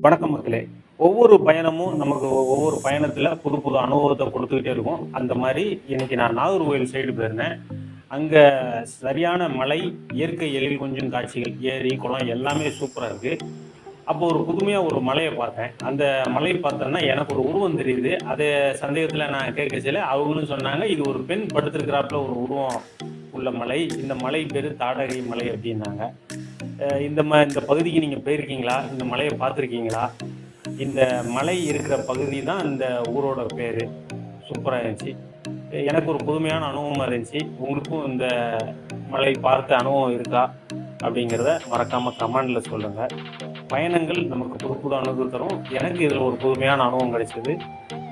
வணக்கம் மக்களே. ஒவ்வொரு பயணமும் நமக்கு ஒவ்வொரு பயணத்துல புது புது அனுபவத்த குடுத்துக்கிட்டே இருக்கும். அந்த மாரி இன்னைக்கு நான் நாகர்கோவில் சைடு போயிருந்தேன். அங்க சரியான மலை, இயற்கை எழில் கொஞ்சும் காட்சிகள், ஏரி, குளம் எல்லாமே சூப்பரா இருக்கு. அப்போ ஒரு புதுமையா ஒரு மலைய பார்த்தேன். அந்த மலைய பார்த்தோன்னா எனக்கு ஒரு உருவம் தெரியுது. அது சந்தேகத்துல நான் கேட்கச்சல அவங்களும் சொன்னாங்க, "இது ஒரு பெண் படுத்திருக்கிறாப்புல ஒரு உருவம் உள்ள மலை. இந்த மலை பேரு தாடகை மலை" அப்டின்னாங்க. இந்த பகுதிக்கு நீங்க போயிருக்கீங்களா? இந்த மலைய பார்த்துருக்கீங்களா? இந்த மலை இருக்கிற பகுதி தான் இந்த ஊரோட பேரு. சூப்பரா இருந்துச்சு. எனக்கு ஒரு புதுமையான அனுபவமா இருந்துச்சு. உங்களுக்கும் இந்த மலை பார்த்த அனுபவம் இருக்கா? அப்படிங்கிறத மறக்காம கமெண்ட்ல சொல்லுங்க. பயணங்கள் நமக்கு புது புது அனுபவம் தரும். எனக்கு இதில ஒரு புதுமையான அனுபவம் கிடைச்சது.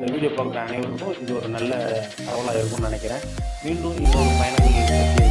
இந்த வீடியோ பார்க்குற அனைவருக்கும் இது ஒரு நல்ல தகவலா இருக்கும்னு நெனைக்கிறேன். மீண்டும் இன்னொரு பயணங்கள் பற்றி